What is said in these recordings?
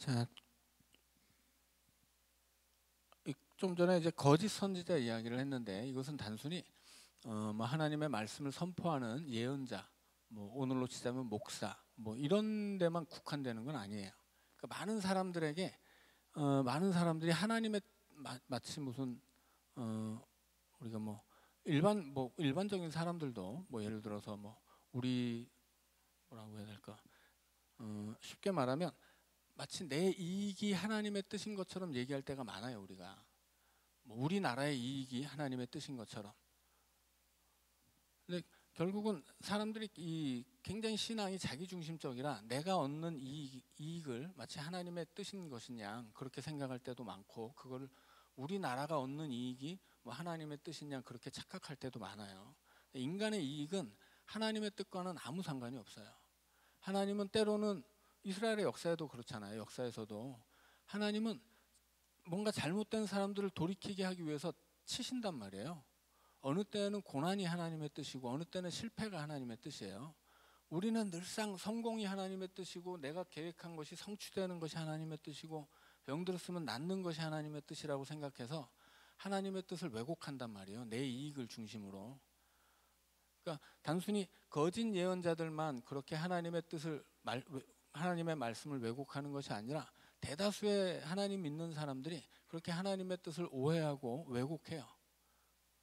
자, 좀 전에 이제 거짓 선지자 이야기를 했는데 이것은 단순히 뭐 하나님의 말씀을 선포하는 예언자, 뭐 오늘로 치자면 목사, 뭐 이런 데만 국한되는 건 아니에요. 그러니까 많은 사람들이 하나님의 마치 무슨 우리가 뭐 일반적인 사람들도 뭐 예를 들어서 뭐 우리 뭐라고 해야 될까? 쉽게 말하면 마치 내 이익이 하나님의 뜻인 것처럼 얘기할 때가 많아요. 우리가 뭐 우리나라의 이익이 하나님의 뜻인 것처럼. 근데 결국은 사람들이 굉장히 신앙이 자기중심적이라 내가 얻는 이익을 마치 하나님의 뜻인 것인 양 그렇게 생각할 때도 많고, 그거를 우리나라가 얻는 이익이 뭐 하나님의 뜻인 양 그렇게 착각할 때도 많아요. 인간의 이익은 하나님의 뜻과는 아무 상관이 없어요. 하나님은 때로는 이스라엘의 역사에도 그렇잖아요. 역사에서도 하나님은 뭔가 잘못된 사람들을 돌이키게 하기 위해서 치신단 말이에요. 어느 때는 고난이 하나님의 뜻이고 어느 때는 실패가 하나님의 뜻이에요. 우리는 늘상 성공이 하나님의 뜻이고 내가 계획한 것이 성취되는 것이 하나님의 뜻이고 병들었으면 낫는 것이 하나님의 뜻이라고 생각해서 하나님의 뜻을 왜곡한단 말이에요. 내 이익을 중심으로. 그러니까 단순히 거짓 예언자들만 그렇게 하나님의 말씀을 왜곡하는 것이 아니라 대다수의 하나님 믿는 사람들이 그렇게 하나님의 뜻을 오해하고 왜곡해요.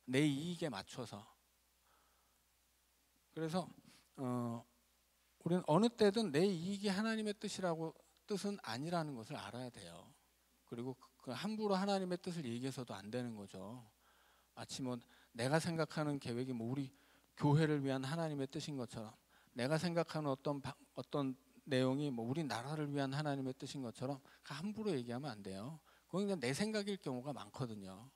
내 이익에 맞춰서. 그래서 우리는 어느 때든 내 이익이 하나님의 뜻은 아니라는 것을 알아야 돼요. 그리고 함부로 하나님의 뜻을 얘기해서도 안 되는 거죠. 마치 뭐 내가 생각하는 계획이 뭐 우리 교회를 위한 하나님의 뜻인 것처럼, 내가 생각하는 어떤 내용이 뭐 우리나라를 위한 하나님의 뜻인 것처럼 함부로 얘기하면 안 돼요. 그건 그냥 내 생각일 경우가 많거든요.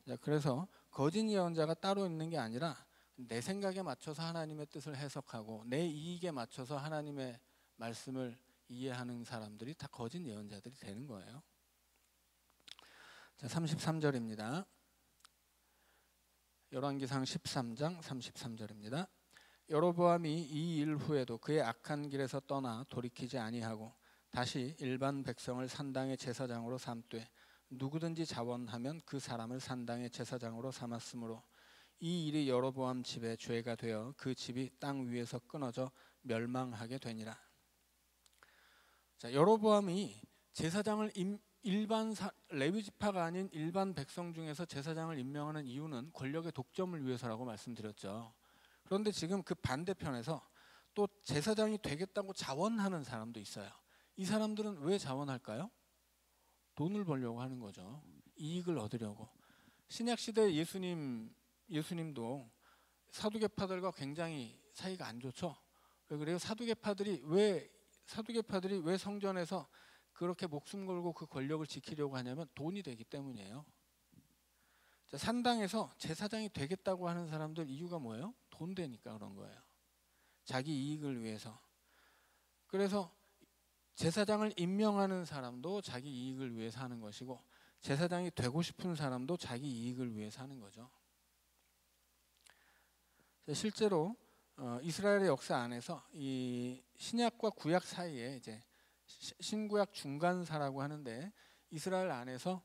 자, 그래서 거짓 예언자가 따로 있는 게 아니라 내 생각에 맞춰서 하나님의 뜻을 해석하고 내 이익에 맞춰서 하나님의 말씀을 이해하는 사람들이 다 거짓 예언자들이 되는 거예요. 자, 33절입니다. 열왕기상 13장 33절입니다. 여로보암이 이 일 후에도 그의 악한 길에서 떠나 돌이키지 아니하고 다시 일반 백성을 산당의 제사장으로 삼되 누구든지 자원하면 그 사람을 산당의 제사장으로 삼았으므로 이 일이 여로보암 집에 죄가 되어 그 집이 땅 위에서 끊어져 멸망하게 되니라. 자, 여로보암이 제사장을 레위 지파가 아닌 일반 백성 중에서 제사장을 임명하는 이유는 권력의 독점을 위해서라고 말씀드렸죠. 그런데 지금 그 반대편에서 또 제사장이 되겠다고 자원하는 사람도 있어요. 이 사람들은 왜 자원할까요? 돈을 벌려고 하는 거죠. 이익을 얻으려고. 신약시대 예수님도 사두개파들과 굉장히 사이가 안 좋죠. 왜 그래요? 사두개파들이 왜 성전에서 그렇게 목숨 걸고 그 권력을 지키려고 하냐면 돈이 되기 때문이에요. 자, 산당에서 제사장이 되겠다고 하는 사람들 이유가 뭐예요? 돈 되니까 그런 거예요. 자기 이익을 위해서. 그래서 제사장을 임명하는 사람도 자기 이익을 위해서 하는 것이고 제사장이 되고 싶은 사람도 자기 이익을 위해서 하는 거죠. 실제로 이스라엘의 역사 안에서 이 신약과 구약 사이에 이제 신구약 중간사라고 하는데, 이스라엘 안에서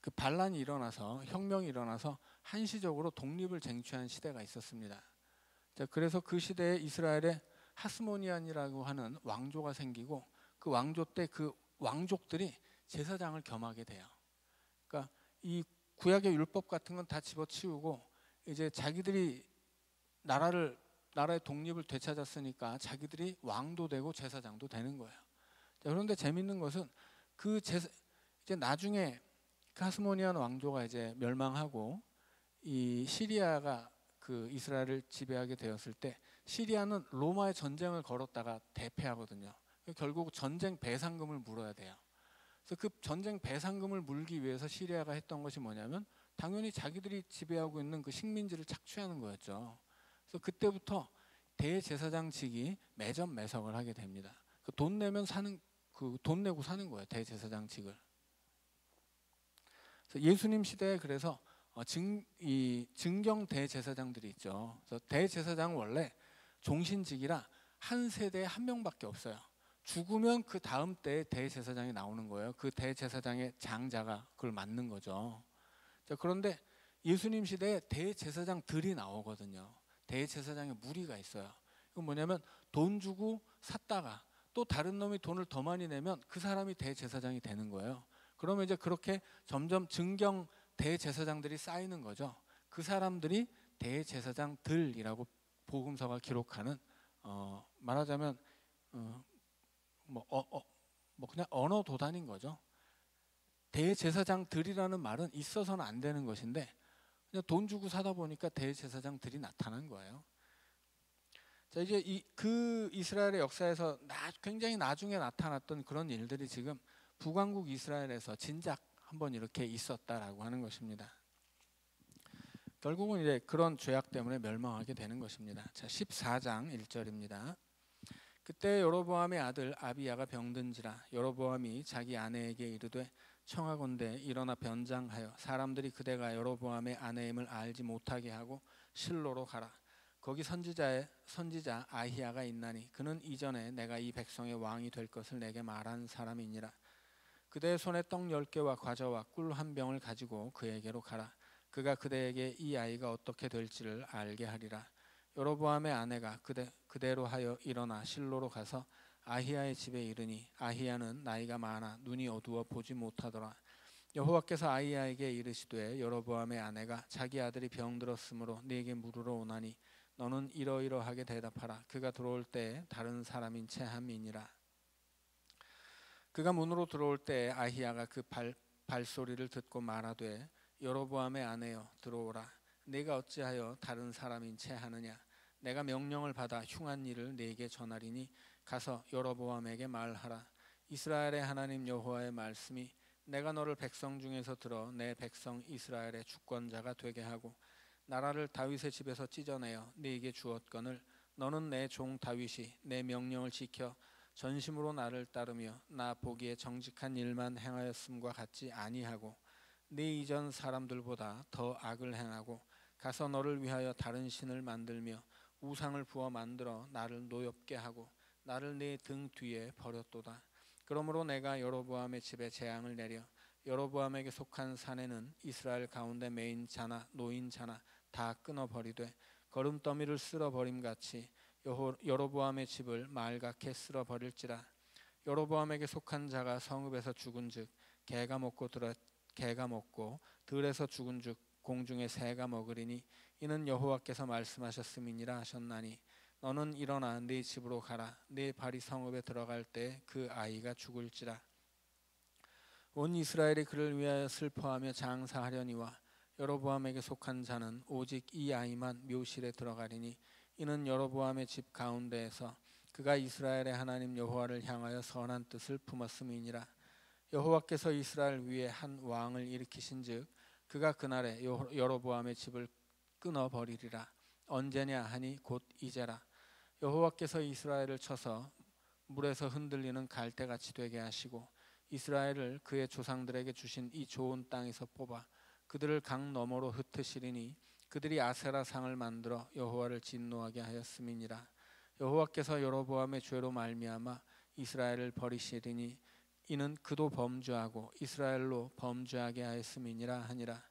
그 반란이 일어나서 혁명이 일어나서 한시적으로 독립을 쟁취한 시대가 있었습니다. 자, 그래서 그 시대에 이스라엘에 하스모니안이라고 하는 왕조가 생기고 그 왕조 때 그 왕족들이 제사장을 겸하게 돼요. 그러니까 이 구약의 율법 같은 건 다 집어치우고 이제 자기들이 나라의 독립을 되찾았으니까 자기들이 왕도 되고 제사장도 되는 거예요. 자, 그런데 재밌는 것은 이제 나중에 하스모니안 왕조가 이제 멸망하고 이 시리아가 그 이스라엘을 지배하게 되었을 때 시리아는 로마의 전쟁을 걸었다가 대패하거든요. 결국 전쟁 배상금을 물어야 돼요. 그래서 그 전쟁 배상금을 물기 위해서 시리아가 했던 것이 뭐냐면 당연히 자기들이 지배하고 있는 그 식민지를 착취하는 거였죠. 그래서 그때부터 대제사장직이 매점매석을 하게 됩니다. 돈 내고 사는 거예요. 대제사장직을. 예수님 시대에 그래서 증경 대제사장들이 있죠. 그래서 대제사장은 원래 종신직이라 한 세대에 한 명밖에 없어요. 죽으면 그 다음 때에 대제사장이 나오는 거예요. 그 대제사장의 장자가 그걸 맡는 거죠. 자, 그런데 예수님 시대에 대제사장들이 나오거든요. 대제사장의 무리가 있어요. 이건 뭐냐면 돈 주고 샀다가 또 다른 놈이 돈을 더 많이 내면 그 사람이 대제사장이 되는 거예요. 그러면 이제 그렇게 점점 증경 대제사장들이 쌓이는 거죠. 그 사람들이 대제사장들이라고 복음서가 기록하는 말하자면 뭐 그냥 언어 도단인 거죠. 대제사장들이라는 말은 있어서는 안 되는 것인데 그냥 돈 주고 사다 보니까 대제사장들이 나타난 거예요. 자, 이제 그 이스라엘의 역사에서 굉장히 나중에 나타났던 그런 일들이 지금 북왕국 이스라엘에서 진작 한번 이렇게 있었다라고 하는 것입니다. 결국은 이제 그런 죄악 때문에 멸망하게 되는 것입니다. 자, 14장 1절입니다. 그때 여로보암의 아들 아비야가 병든지라 여로보암이 자기 아내에게 이르되 청하건대 일어나 변장하여 사람들이 그대가 여로보암의 아내임을 알지 못하게 하고 실로로 가라. 거기 선지자 아히야가 있나니 그는 이전에 내가 이 백성의 왕이 될 것을 내게 말한 사람이니라. 그대의 손에 떡 10개와 과자와 꿀 한 병을 가지고 그에게로 가라. 그가 그대에게 이 아이가 어떻게 될지를 알게 하리라. 여로보암의 아내가 그대로 하여 일어나 실로로 가서 아히야의 집에 이르니 아히야는 나이가 많아 눈이 어두워 보지 못하더라. 여호와께서 아히야에게 이르시되 여로보암의 아내가 자기 아들이 병들었으므로 네게 물으러 오나니 너는 이러이러하게 대답하라. 그가 들어올 때에 다른 사람인 채 함이니라. 그가 문으로 들어올 때에 아히야가 그 발소리를 듣고 말하되 여로보암의 아내여 들어오라. 네가 어찌하여 다른 사람인 채 하느냐. 내가 명령을 받아 흉한 일을 네게 전하리니 가서 여로보암에게 말하라. 이스라엘의 하나님 여호와의 말씀이 내가 너를 백성 중에서 들어 내 백성 이스라엘의 주권자가 되게 하고 나라를 다윗의 집에서 찢어내어 네게 주었거늘 너는 내 종 다윗이 내 명령을 지켜 전심으로 나를 따르며 나 보기에 정직한 일만 행하였음과 같지 아니하고 네 이전 사람들보다 더 악을 행하고 가서 너를 위하여 다른 신을 만들며 우상을 부어 만들어 나를 노엽게 하고 나를 네 등 뒤에 버렸도다. 그러므로 내가 여로보암의 집에 재앙을 내려 여로보암에게 속한 사내는 이스라엘 가운데 매인 자나 노인 자나 다 끊어버리되 거름더미를 쓸어버림같이 여로보암의 집을 말갛게 쓸어버릴지라. 여로보암에게 속한 자가 성읍에서 죽은즉 개가 먹고 들에서 죽은즉 공중의 새가 먹으리니 이는 여호와께서 말씀하셨음이니라 하셨나니 너는 일어나 네 집으로 가라. 네 발이 성읍에 들어갈 때 그 아이가 죽을지라. 온 이스라엘이 그를 위하여 슬퍼하며 장사하려니와 여로보암에게 속한 자는 오직 이 아이만 묘실에 들어가리니 이는 여로보암의 집 가운데에서 그가 이스라엘의 하나님 여호와를 향하여 선한 뜻을 품었음이니라. 여호와께서 이스라엘 위에 한 왕을 일으키신즉 그가 그날에 여로보암의 집을 끊어버리리라. 언제냐 하니 곧 이제라. 여호와께서 이스라엘을 쳐서 물에서 흔들리는 갈대같이 되게 하시고 이스라엘을 그의 조상들에게 주신 이 좋은 땅에서 뽑아 그들을 강 너머로 흩으시리니 그들이 아세라 상을 만들어 여호와를 진노하게 하였음이니라. 여호와께서 여로보암의 죄로 말미암아 이스라엘을 버리시리니 이는 그도 범죄하고 이스라엘로 범죄하게 하였음이니라 하니라.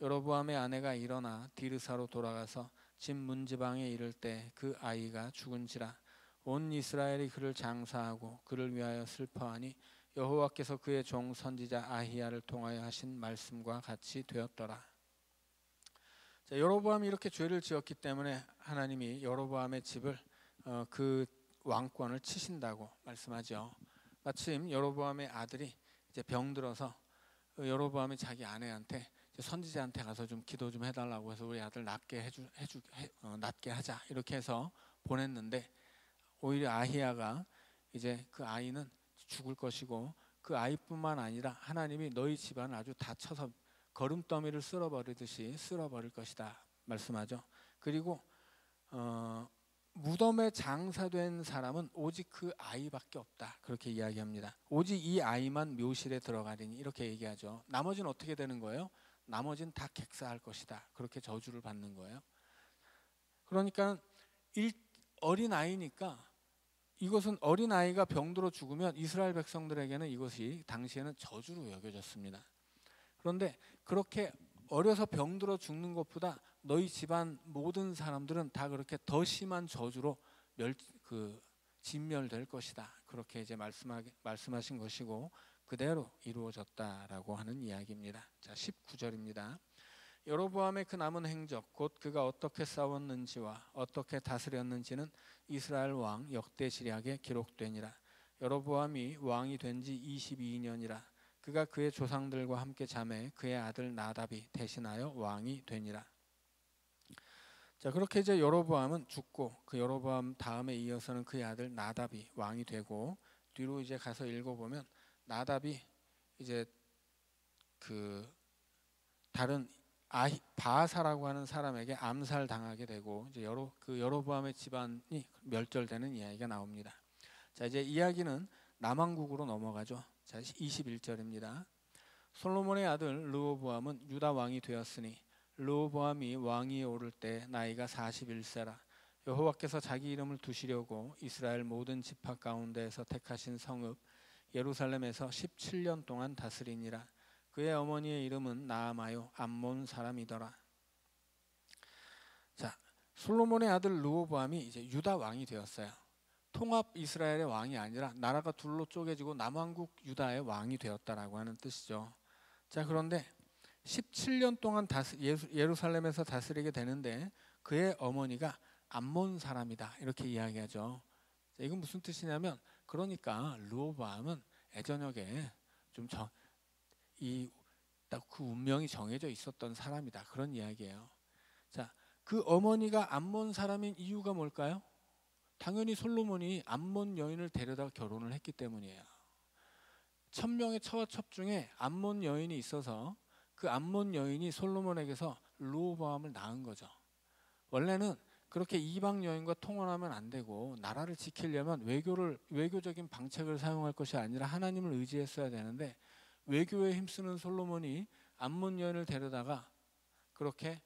여로보암의 아내가 일어나 디르사로 돌아가서 집 문지방에 이를 때 그 아이가 죽은지라. 온 이스라엘이 그를 장사하고 그를 위하여 슬퍼하니 여호와께서 그의 종 선지자 아히야를 통하여 하신 말씀과 같이 되었더라. 자, 여로보암이 이렇게 죄를 지었기 때문에 하나님이 여로보암의 집을 그 왕권을 치신다고 말씀하죠. 마침 여로보암의 아들이 이제 병들어서 여로보암이 자기 아내한테 선지자한테 가서 좀 기도 좀 해달라고 해서 우리 아들 낫게 낫게 하자 이렇게 해서 보냈는데 오히려 아히야가 이제 그 아이는 죽을 것이고 그 아이뿐만 아니라 하나님이 너희 집안을 아주 다 쳐서 거름더미를 쓸어버리듯이 쓸어버릴 것이다 말씀하죠. 그리고 무덤에 장사된 사람은 오직 그 아이밖에 없다 그렇게 이야기합니다. 오직 이 아이만 묘실에 들어가리니 이렇게 얘기하죠. 나머지는 어떻게 되는 거예요? 나머지는 다 객사할 것이다 그렇게 저주를 받는 거예요. 그러니까 어린 아이니까 이것은 어린아이가 병들어 죽으면 이스라엘 백성들에게는 이것이 당시에는 저주로 여겨졌습니다. 그런데 그렇게 어려서 병들어 죽는 것보다 너희 집안 모든 사람들은 다 그렇게 더 심한 저주로 진멸될 것이다. 그렇게 이제 말씀하신 것이고 그대로 이루어졌다라고 하는 이야기입니다. 자, 19절입니다. 여로보암의 그 남은 행적 곧 그가 어떻게 싸웠는지와 어떻게 다스렸는지는 이스라엘 왕 역대시략에 기록되니라. 여로보암이 왕이 된 지 22년이라. 그가 그의 조상들과 함께 잠에 그의 아들 나답이 대신하여 왕이 되니라. 자, 그렇게 이제 여로보암은 죽고 그 여로보암 다음에 이어서는 그의 아들 나답이 왕이 되고 뒤로 이제 가서 읽어보면 나답이 이제 그 다른 바하사라고 하는 사람에게 암살당하게 되고 이제 여로보암의 집안이 멸절되는 이야기가 나옵니다. 자, 이제 이야기는 남왕국으로 넘어가죠. 자, 21절입니다. 솔로몬의 아들 르호보암은 유다 왕이 되었으니 르호보암이 왕위에 오를 때 나이가 41세라. 여호와께서 자기 이름을 두시려고 이스라엘 모든 지파 가운데에서 택하신 성읍 예루살렘에서 17년 동안 다스리니라. 그의 어머니의 이름은 나아마요 암몬 사람이더라. 자, 솔로몬의 아들 르호보암이 이제 유다 왕이 되었어요. 통합 이스라엘의 왕이 아니라 나라가 둘로 쪼개지고 남왕국 유다의 왕이 되었다라고 하는 뜻이죠. 자, 그런데 17년 동안 예루살렘에서 다스리게 되는데 그의 어머니가 암몬 사람이다 이렇게 이야기하죠. 자, 이건 무슨 뜻이냐면 그러니까 르호보암은 예저녁에 좀 딱 그 운명이 정해져 있었던 사람이다 그런 이야기예요. 자, 그 어머니가 암몬 사람인 이유가 뭘까요? 당연히 솔로몬이 암몬 여인을 데려다 결혼을 했기 때문이에요. 1000명의 처와 첩 중에 암몬 여인이 있어서 그 암몬 여인이 솔로몬에게서 르호보암을 낳은 거죠. 원래는 그렇게 이방 여인과 통혼하면 안 되고 나라를 지키려면 외교적인 방책을 사용할 것이 아니라 하나님을 의지했어야 되는데 외교에 힘쓰는 솔로몬이 암몬 여인을 데려다가 그렇게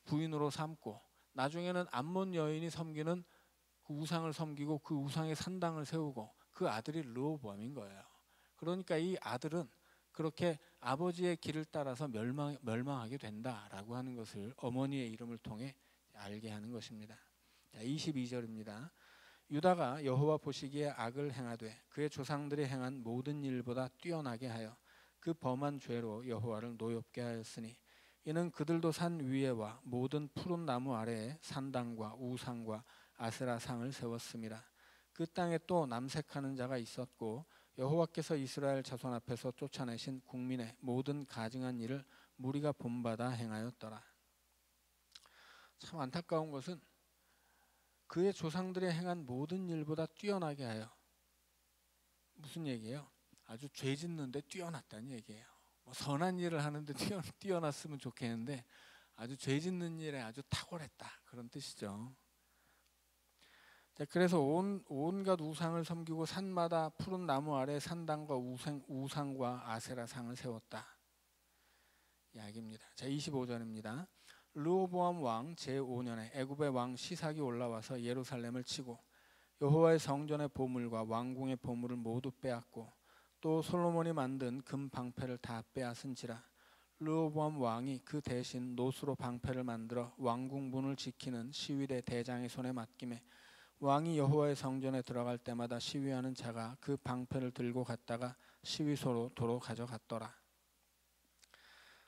부인으로 삼고 나중에는 암몬 여인이 섬기는 그 우상을 섬기고 그 우상의 산당을 세우고 그 아들이 르호보암인 거예요. 그러니까 이 아들은 그렇게 아버지의 길을 따라서 멸망하게 된다라고 하는 것을 어머니의 이름을 통해 알게 하는 것입니다. 자, 22절입니다. 유다가 여호와 보시기에 악을 행하되 그의 조상들이 행한 모든 일보다 뛰어나게 하여 그 범한 죄로 여호와를 노엽게 하였으니 이는 그들도 산 위에와 모든 푸른 나무 아래에 산당과 우상과 아세라 상을 세웠음이라. 그 땅에 또 남색하는 자가 있었고 여호와께서 이스라엘 자손 앞에서 쫓아내신 국민의 모든 가증한 일을 무리가 본받아 행하였더라. 참 안타까운 것은 그의 조상들이 행한 모든 일보다 뛰어나게 하여 무슨 얘기예요? 아주 죄 짓는데 뛰어났다는 얘기예요. 뭐 선한 일을 하는데 뛰어났으면 좋겠는데 아주 죄 짓는 일에 아주 탁월했다 그런 뜻이죠. 자, 그래서 온갖 우상을 섬기고 산마다 푸른 나무 아래 산당과 우상과 아세라 상을 세웠다 이야기입니다. 자, 25절입니다. 르호보암 왕 제5년에 애굽의 왕 시삭이 올라와서 예루살렘을 치고 여호와의 성전의 보물과 왕궁의 보물을 모두 빼앗고 또 솔로몬이 만든 금 방패를 다 빼앗은지라. 르호보암 왕이 그 대신 노수로 방패를 만들어 왕궁 문을 지키는 시위대 대장의 손에 맡김에 왕이 여호와의 성전에 들어갈 때마다 시위하는 자가 그 방패를 들고 갔다가 시위소로 도로 가져갔더라.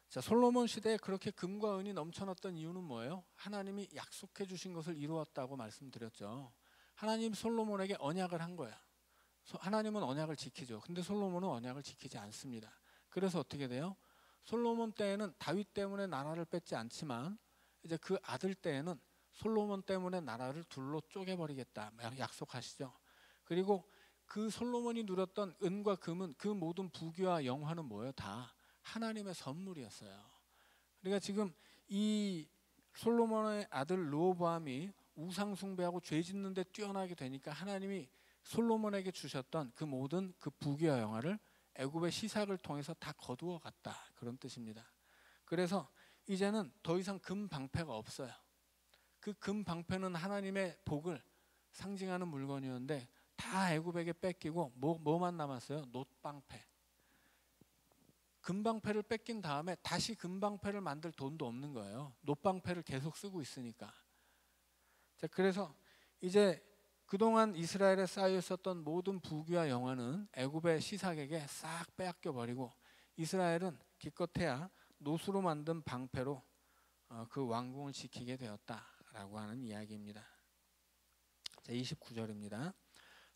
자, 솔로몬 시대에 그렇게 금과 은이 넘쳐났던 이유는 뭐예요? 하나님이 약속해 주신 것을 이루었다고 말씀드렸죠. 하나님 솔로몬에게 언약을 한 거야. 하나님은 언약을 지키죠. 근데 솔로몬은 언약을 지키지 않습니다. 그래서 어떻게 돼요? 솔로몬 때에는 다윗 때문에 나라를 뺏지 않지만 이제 그 아들 때에는 솔로몬 때문에 나라를 둘로 쪼개버리겠다 약속하시죠. 그리고 그 솔로몬이 누렸던 은과 금은 그 모든 부귀와 영화는 뭐예요? 다 하나님의 선물이었어요. 그러니까 지금 이 솔로몬의 아들 르호보암이 우상 숭배하고 죄 짓는 데 뛰어나게 되니까 하나님이 솔로몬에게 주셨던 그 모든 그 부귀와 영화를 애굽의 시삭을 통해서 다 거두어 갔다 그런 뜻입니다. 그래서 이제는 더 이상 금 방패가 없어요. 그 금 방패는 하나님의 복을 상징하는 물건이었는데 다 애굽에게 뺏기고 뭐만 남았어요? 놋방패. 금방패를 뺏긴 다음에 다시 금방패를 만들 돈도 없는 거예요. 놋방패를 계속 쓰고 있으니까. 자, 그래서 이제 그동안 이스라엘에 쌓여 있었던 모든 부귀와 영화는 애굽의 시삭에게 싹 빼앗겨 버리고 이스라엘은 기껏해야 놋으로 만든 방패로 그 왕궁을 지키게 되었다라고 하는 이야기입니다. 자, 29절입니다.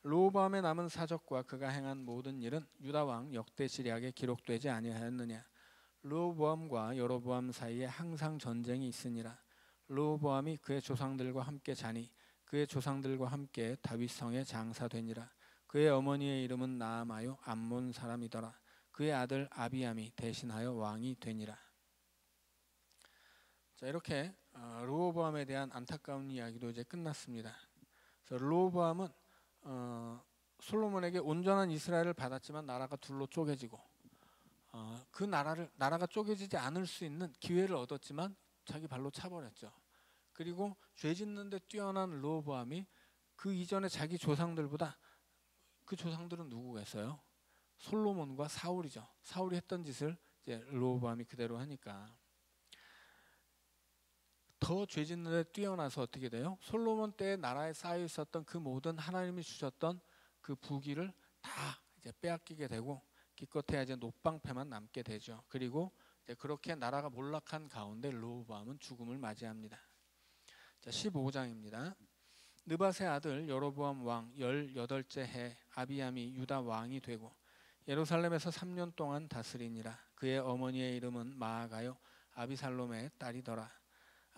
르호보암의 남은 사적과 그가 행한 모든 일은 유다 왕 역대지략에 기록되지 아니하였느냐. 르호보암과 여로보암 사이에 항상 전쟁이 있으니라. 르호보암이 그의 조상들과 함께 자니 그의 조상들과 함께 다윗 성에 장사되니라. 그의 어머니의 이름은 나아마요 암몬 사람이더라. 그의 아들 아비암이 대신하여 왕이 되니라. 자, 이렇게 르호보암에 대한 안타까운 이야기도 이제 끝났습니다. 그래서 르호보암은 솔로몬에게 온전한 이스라엘을 받았지만 나라가 둘로 쪼개지고 그 나라가 쪼개지지 않을 수 있는 기회를 얻었지만 자기 발로 차버렸죠. 그리고 죄 짓는 데 뛰어난 르호보암이 그 이전에 자기 조상들보다, 그 조상들은 누구겠어요? 솔로몬과 사울이죠. 사울이 했던 짓을 이제 르호보암이 그대로 하니까 더 죄 짓는 데 뛰어나서 어떻게 돼요? 솔로몬 때의 나라에 쌓여 있었던 그 모든 하나님이 주셨던 그 부귀를 다 이제 빼앗기게 되고 기껏해야 이제 놋방패만 남게 되죠. 그리고 이제 그렇게 나라가 몰락한 가운데 르호보암은 죽음을 맞이합니다. 자, 15장입니다. 느밧의 아들 여로보암 왕 18째 해 아비암이 유다 왕이 되고 예루살렘에서 3년 동안 다스리니라. 그의 어머니의 이름은 마아가요 아비살롬의 딸이더라.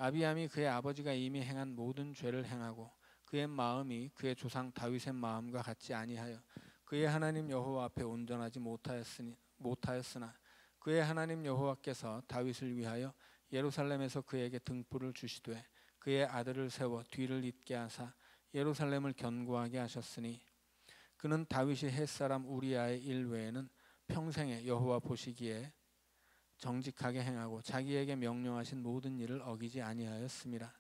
아비암이 그의 아버지가 이미 행한 모든 죄를 행하고 그의 마음이 그의 조상 다윗의 마음과 같지 아니하여 그의 하나님 여호와 앞에 온전하지 못하였으나 그의 하나님 여호와께서 다윗을 위하여 예루살렘에서 그에게 등불을 주시되 그의 아들을 세워 뒤를 잇게 하사 예루살렘을 견고하게 하셨으니 그는 다윗이 햇사람 우리아의 일 외에는 평생에 여호와 보시기에 정직하게 행하고 자기에게 명령하신 모든 일을 어기지 아니하였습니다.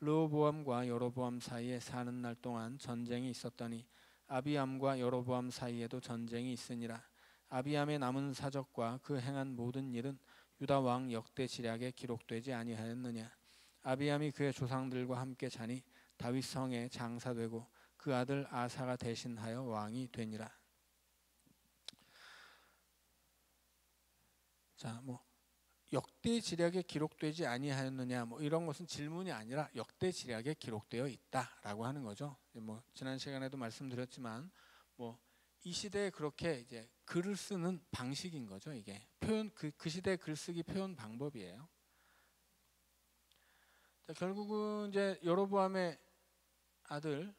르호보암과 여로보암 사이에 사는 날 동안 전쟁이 있었더니 아비암과 여로보암 사이에도 전쟁이 있으니라. 아비암의 남은 사적과 그 행한 모든 일은 유다 왕 역대지략에 기록되지 아니하였느냐. 아비암이 그의 조상들과 함께 자니 다윗 성에 장사되고 그 아들 아사가 대신하여 왕이 되니라. 자, 역대지략에 기록되지 아니하였느냐 이런 것은 질문이 아니라 역대지략에 기록되어 있다라고 하는 거죠. 지난 시간에도 말씀드렸지만 이 시대에 그렇게 이제 글을 쓰는 방식인 거죠. 이게 표현 그 시대 글쓰기 표현 방법이에요. 자, 결국은 이제 여로보암의 아들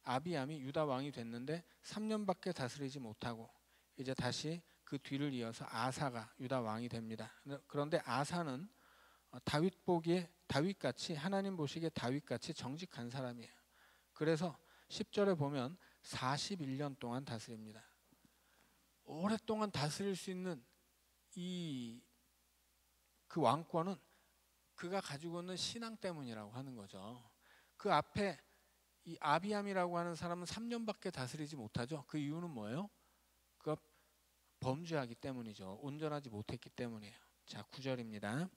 아비암이 유다 왕이 됐는데 3년밖에 다스리지 못하고 이제 다시 그 뒤를 이어서 아사가 유다 왕이 됩니다. 그런데 아사는 다윗같이 하나님 보시기에 다윗같이 정직한 사람이에요. 그래서 10절에 보면 41년 동안 다스립니다. 오랫동안 다스릴 수 있는 그 왕권은 그가 가지고 있는 신앙 때문이라고 하는 거죠. 그 앞에 이 아비암이라고 하는 사람은 3년밖에 다스리지 못하죠. 그 이유는 뭐예요? 그가 범죄하기 때문이죠. 온전하지 못했기 때문이에요. 자, 9절입니다.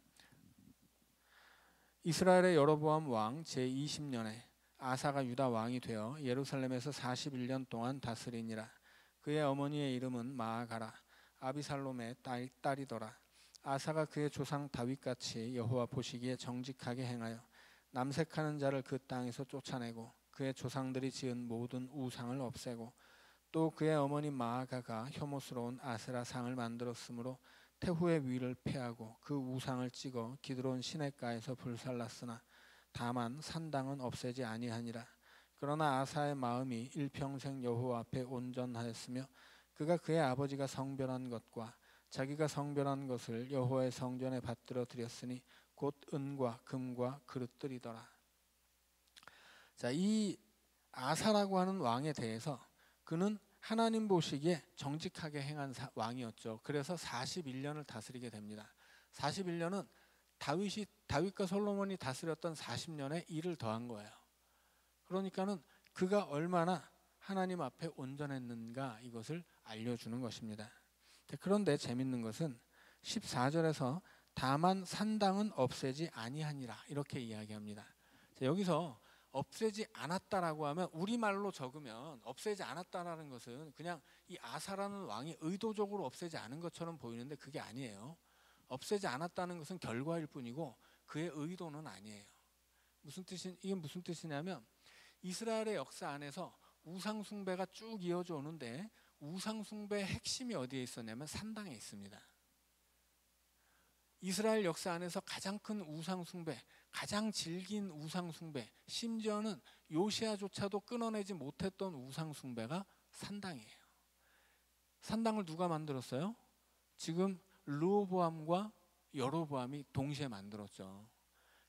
이스라엘의 여로보암 왕 제20년에 아사가 유다 왕이 되어 예루살렘에서 41년 동안 다스리니라. 그의 어머니의 이름은 마아가라 아비살롬의 딸이더라. 아사가 그의 조상 다윗같이 여호와 보시기에 정직하게 행하여 남색하는 자를 그 땅에서 쫓아내고 그의 조상들이 지은 모든 우상을 없애고 또 그의 어머니 마아가가 혐오스러운 아세라 상을 만들었으므로 태후의 위를 폐하고 그 우상을 찍어 기드론 시냇가에서 불살랐으나 다만 산당은 없애지 아니하니라. 그러나 아사의 마음이 일평생 여호와 앞에 온전하였으며 그가 그의 아버지가 성별한 것과 자기가 성별한 것을 여호와의 성전에 받들어 드렸으니 곧 은과 금과 그릇들이더라. 자, 이 아사라고 하는 왕에 대해서 그는 하나님 보시기에 정직하게 행한 왕이었죠. 그래서 41년을 다스리게 됩니다. 41년은 다윗과 솔로몬이 다스렸던 40년에 1을 더한 거예요. 그러니까는 그가 얼마나 하나님 앞에 온전했는가 이것을 알려주는 것입니다. 그런데 재밌는 것은 14절에서 다만 산당은 없애지 아니하니라 이렇게 이야기합니다. 여기서 없애지 않았다라고 하면 우리말로 적으면 없애지 않았다라는 것은 그냥 이 아사라는 왕이 의도적으로 없애지 않은 것처럼 보이는데 그게 아니에요. 없애지 않았다는 것은 결과일 뿐이고 그의 의도는 아니에요. 이게 무슨 뜻이냐면 이스라엘의 역사 안에서 우상 숭배가 쭉 이어져 오는데 우상 숭배의 핵심이 어디에 있었냐면 산당에 있습니다. 이스라엘 역사 안에서 가장 큰 우상 숭배, 가장 질긴 우상 숭배, 심지어는 요시아조차도 끊어내지 못했던 우상 숭배가 산당이에요. 산당을 누가 만들었어요? 지금 르호보암과 여로보암이 동시에 만들었죠.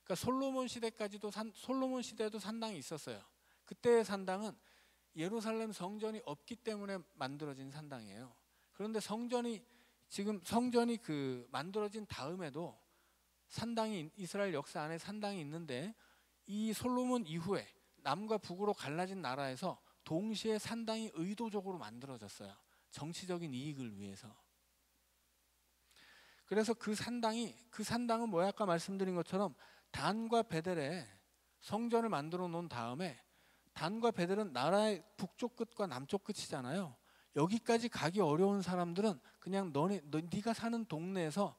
그러니까 솔로몬 시대에도 산당이 있었어요. 그때의 산당은 예루살렘 성전이 없기 때문에 만들어진 산당이에요. 그런데 성전이 만들어진 다음에도 이스라엘 역사 안에 산당이 있는데 이 솔로몬 이후에 남과 북으로 갈라진 나라에서 동시에 산당이 의도적으로 만들어졌어요. 정치적인 이익을 위해서. 그래서 그 산당은 뭐야? 아까 말씀드린 것처럼 단과 베델에 성전을 만들어 놓은 다음에 단과 베델은 나라의 북쪽 끝과 남쪽 끝이잖아요. 여기까지 가기 어려운 사람들은 그냥 네가 사는 동네에서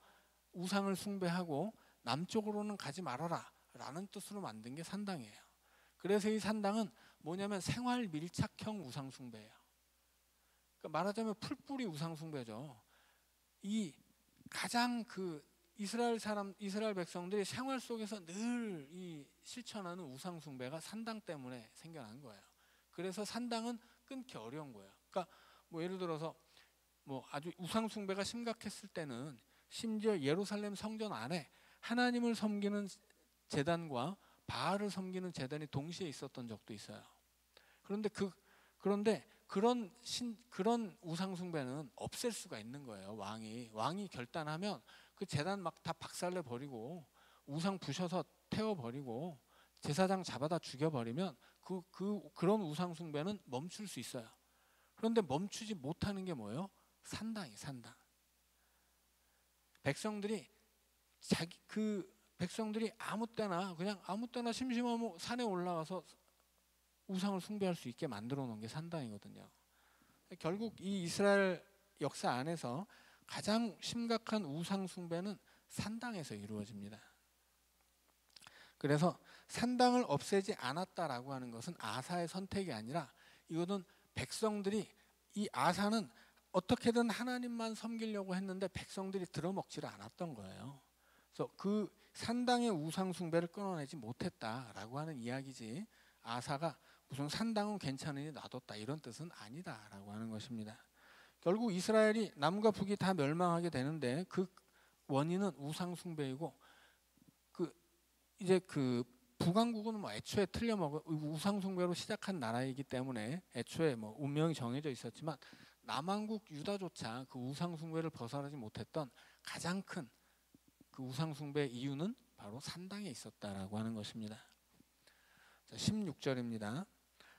우상을 숭배하고 남쪽으로는 가지 말아라 라는 뜻으로 만든 게 산당이에요. 그래서 이 산당은 뭐냐면 생활 밀착형 우상 숭배예요. 그러니까 말하자면 풀뿌리 우상 숭배죠. 이 가장 이스라엘 백성들이 생활 속에서 늘 이 실천하는 우상 숭배가 산당 때문에 생겨난 거예요. 그래서 산당은 끊기 어려운 거예요. 그러니까 뭐 예를 들어서 뭐 아주 우상 숭배가 심각했을 때는 심지어 예루살렘 성전 안에 하나님을 섬기는 제단과 바알을 섬기는 제단이 동시에 있었던 적도 있어요. 그런데 그런 우상 숭배는 없앨 수가 있는 거예요. 왕이 결단하면 그 제단 막 다 박살내 버리고 우상 부셔서 태워 버리고 제사장 잡아다 죽여 버리면 그런 우상 숭배는 멈출 수 있어요. 그런데 멈추지 못하는 게 뭐예요? 산당. 백성들이 아무 때나 심심하면 산에 올라가서 우상을 숭배할 수 있게 만들어 놓은 게 산당이거든요. 결국 이 이스라엘 역사 안에서 가장 심각한 우상 숭배는 산당에서 이루어집니다. 그래서 산당을 없애지 않았다라고 하는 것은 아사의 선택이 아니라 이거는 이 아사는 어떻게든 하나님만 섬기려고 했는데 백성들이 들어먹지를 않았던 거예요. 그래서 그 산당의 우상 숭배를 끊어내지 못했다라고 하는 이야기지 아사가 무슨 산당은 괜찮으니 놔뒀다 이런 뜻은 아니다라고 하는 것입니다. 결국 이스라엘이 남과 북이 다 멸망하게 되는데 그 원인은 우상 숭배이고 북왕국은 뭐 애초에 틀려먹은 우상 숭배로 시작한 나라이기 때문에 애초에 뭐 운명이 정해져 있었지만 남왕국 유다조차 그 우상 숭배를 벗어나지 못했던 가장 큰 그 우상 숭배의 이유는 바로 산당에 있었다라고 하는 것입니다. 16절입니다.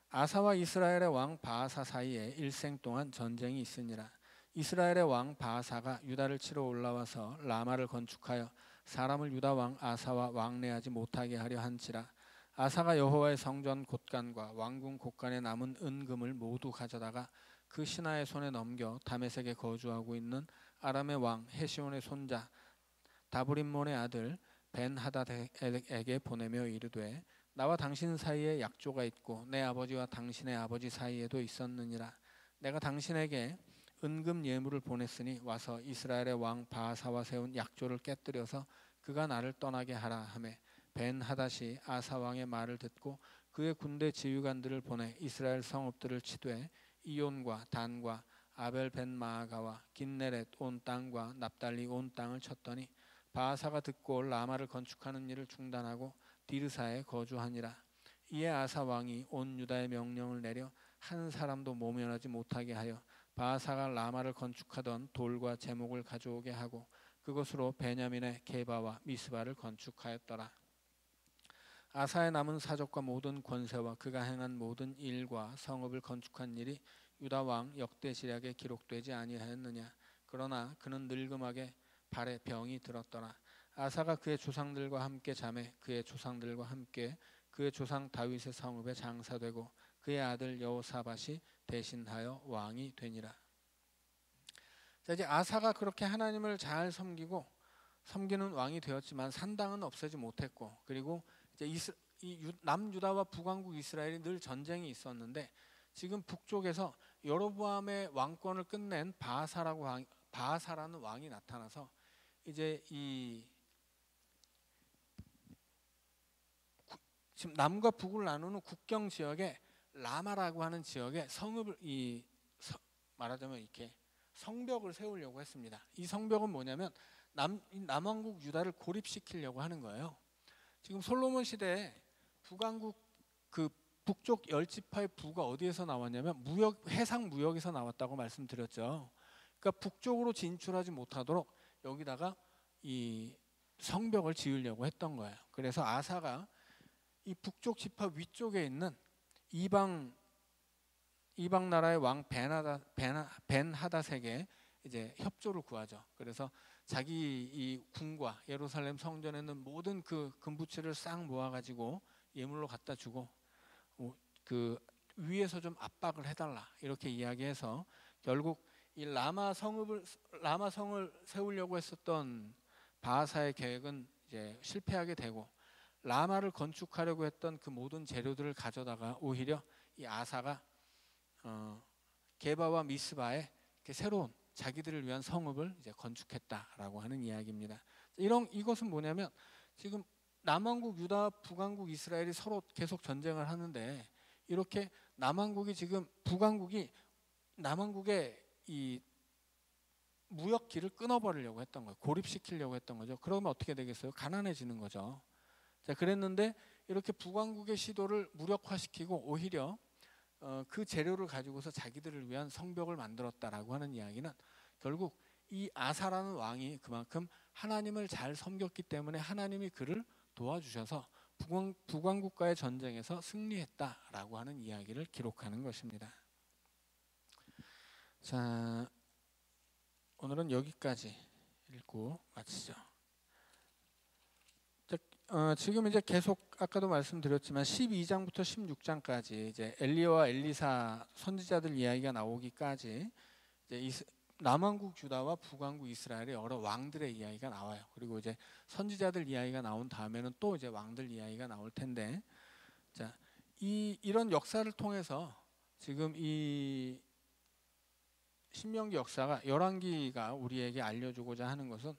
아사와 이스라엘의 왕 바아사 사이에 일생 동안 전쟁이 있으니라. 이스라엘의 왕 바아사가 유다를 치러 올라와서 라마를 건축하여 사람을 유다 왕 아사와 왕래하지 못하게 하려 한지라. 아사가 여호와의 성전 곳간과 왕궁 곳간에 남은 은금을 모두 가져다가 그 신하의 손에 넘겨 다메섹에 거주하고 있는 아람의 왕 헤시온의 손자 다브림몬의 아들 벤하닷에게 보내며 이르되 나와 당신 사이에 약조가 있고 내 아버지와 당신의 아버지 사이에도 있었느니라. 내가 당신에게 은금 예물을 보냈으니 와서 이스라엘의 왕 바아사와 세운 약조를 깨뜨려서 그가 나를 떠나게 하라 하매 벤하닷이 아사 왕의 말을 듣고 그의 군대 지휘관들을 보내 이스라엘 성읍들을 치되 이온과 단과 아벨 벤마아가와 긴네렛 온 땅과 납달리 온 땅을 쳤더니 바아사가 듣고 라마를 건축하는 일을 중단하고 디르사에 거주하니라. 이에 아사 왕이 온 유다의 명령을 내려 한 사람도 모면하지 못하게 하여 바아사가 라마를 건축하던 돌과 제목을 가져오게 하고 그것으로 베냐민의 게바와 미스바를 건축하였더라. 아사의 남은 사적과 모든 권세와 그가 행한 모든 일과 성읍을 건축한 일이 유다 왕 역대시략에 기록되지 아니하였느냐. 그러나 그는 늙음하게 발에 병이 들었더라. 아사가 그의 조상들과 함께 잠에 그의 조상들과 함께 그의 조상 다윗의 성읍에 장사되고 그의 아들 여호사밧이 대신하여 왕이 되니라. 자, 이제 아사가 그렇게 하나님을 잘 섬기는 왕이 되었지만 산당은 없애지 못했고, 그리고 이제 남유다와 북왕국 이스라엘이 늘 전쟁이 있었는데 지금 북쪽에서 여로보암의 왕권을 끝낸 바하사라는 왕이 나타나서 이제 지금 남과 북을 나누는 국경 지역에 라마라고 하는 지역에 성읍을 말하자면 이렇게 성벽을 세우려고 했습니다. 이 성벽은 뭐냐면 남왕국 유다를 고립시키려고 하는 거예요. 지금 솔로몬 시대에 북왕국 그 북쪽 10지파의 부가 어디에서 나왔냐면 해상 무역에서 나왔다고 말씀드렸죠. 그러니까 북쪽으로 진출하지 못하도록 여기다가 이 성벽을 지으려고 했던 거예요. 그래서 아사가 이 북쪽 지파 위쪽에 있는 이방 나라의 왕 벤하닷에게 이제 협조를 구하죠. 그래서 자기 이 궁과 예루살렘 성전에 있는 모든 그 금부치를 싹 모아가지고 예물로 갖다 주고 그 위에서 좀 압박을 해달라 이렇게 이야기해서 결국 이 라마성을 세우려고 했었던 바하사의 계획은 이제 실패하게 되고, 라마를 건축하려고 했던 그 모든 재료들을 가져다가 오히려 이 아사가 게바와 미스바에 새로운 자기들을 위한 성읍을 이제 건축했다라고 하는 이야기입니다. 이것은 뭐냐면 지금 남왕국 유다, 북왕국 이스라엘이 서로 계속 전쟁을 하는데 이렇게 남왕국이 지금 북왕국이 남왕국의 이 무역길을 끊어버리려고 했던 거예요. 고립시키려고 했던 거죠. 그러면 어떻게 되겠어요? 가난해지는 거죠. 자, 그랬는데 이렇게 북왕국의 시도를 무력화시키고 오히려 그 재료를 가지고서 자기들을 위한 성벽을 만들었다라고 하는 이야기는 결국 이 아사라는 왕이 그만큼 하나님을 잘 섬겼기 때문에 하나님이 그를 도와주셔서 북왕국과의 전쟁에서 승리했다라고 하는 이야기를 기록하는 것입니다. 자, 오늘은 여기까지 읽고 마치죠. 지금 이제 계속 아까도 말씀드렸지만 12장부터 16장까지 이제 엘리야와 엘리사 선지자들 이야기가 나오기까지 이제 남왕국 유다와 북왕국 이스라엘의 여러 왕들의 이야기가 나와요. 그리고 이제 선지자들 이야기가 나온 다음에는 또 이제 왕들 이야기가 나올 텐데, 자, 이런 역사를 통해서 지금 이 신명기 역사가 열왕기가 우리에게 알려주고자 하는 것은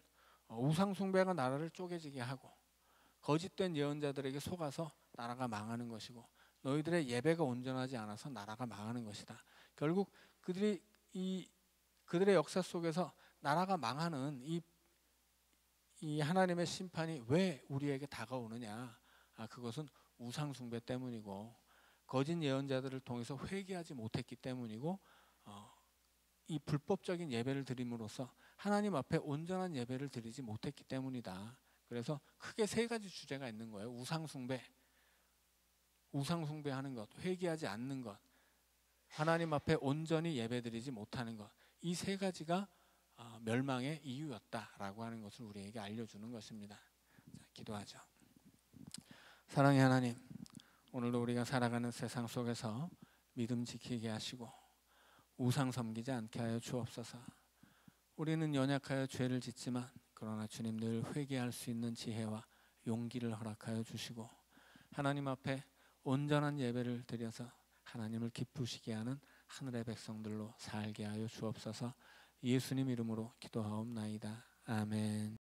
우상 숭배가 나라를 쪼개지게 하고 거짓된 예언자들에게 속아서 나라가 망하는 것이고 너희들의 예배가 온전하지 않아서 나라가 망하는 것이다. 결국 그들의 역사 속에서 나라가 망하는 이 하나님의 심판이 왜 우리에게 다가오느냐? 그것은 우상 숭배 때문이고 거짓 예언자들을 통해서 회개하지 못했기 때문이고 이 불법적인 예배를 드림으로써 하나님 앞에 온전한 예배를 드리지 못했기 때문이다. 그래서 크게 세 가지 주제가 있는 거예요. 우상 숭배하는 것, 회개하지 않는 것, 하나님 앞에 온전히 예배드리지 못하는 것. 이 세 가지가 멸망의 이유였다라고 하는 것을 우리에게 알려주는 것입니다. 자, 기도하죠. 사랑의 하나님, 오늘도 우리가 살아가는 세상 속에서 믿음 지키게 하시고 우상 섬기지 않게 하여 주옵소서. 우리는 연약하여 죄를 짓지만 그러나 주님 늘 회개할 수 있는 지혜와 용기를 허락하여 주시고 하나님 앞에 온전한 예배를 드려서 하나님을 기쁘시게 하는 하늘의 백성들로 살게 하여 주옵소서. 예수님 이름으로 기도하옵나이다. 아멘.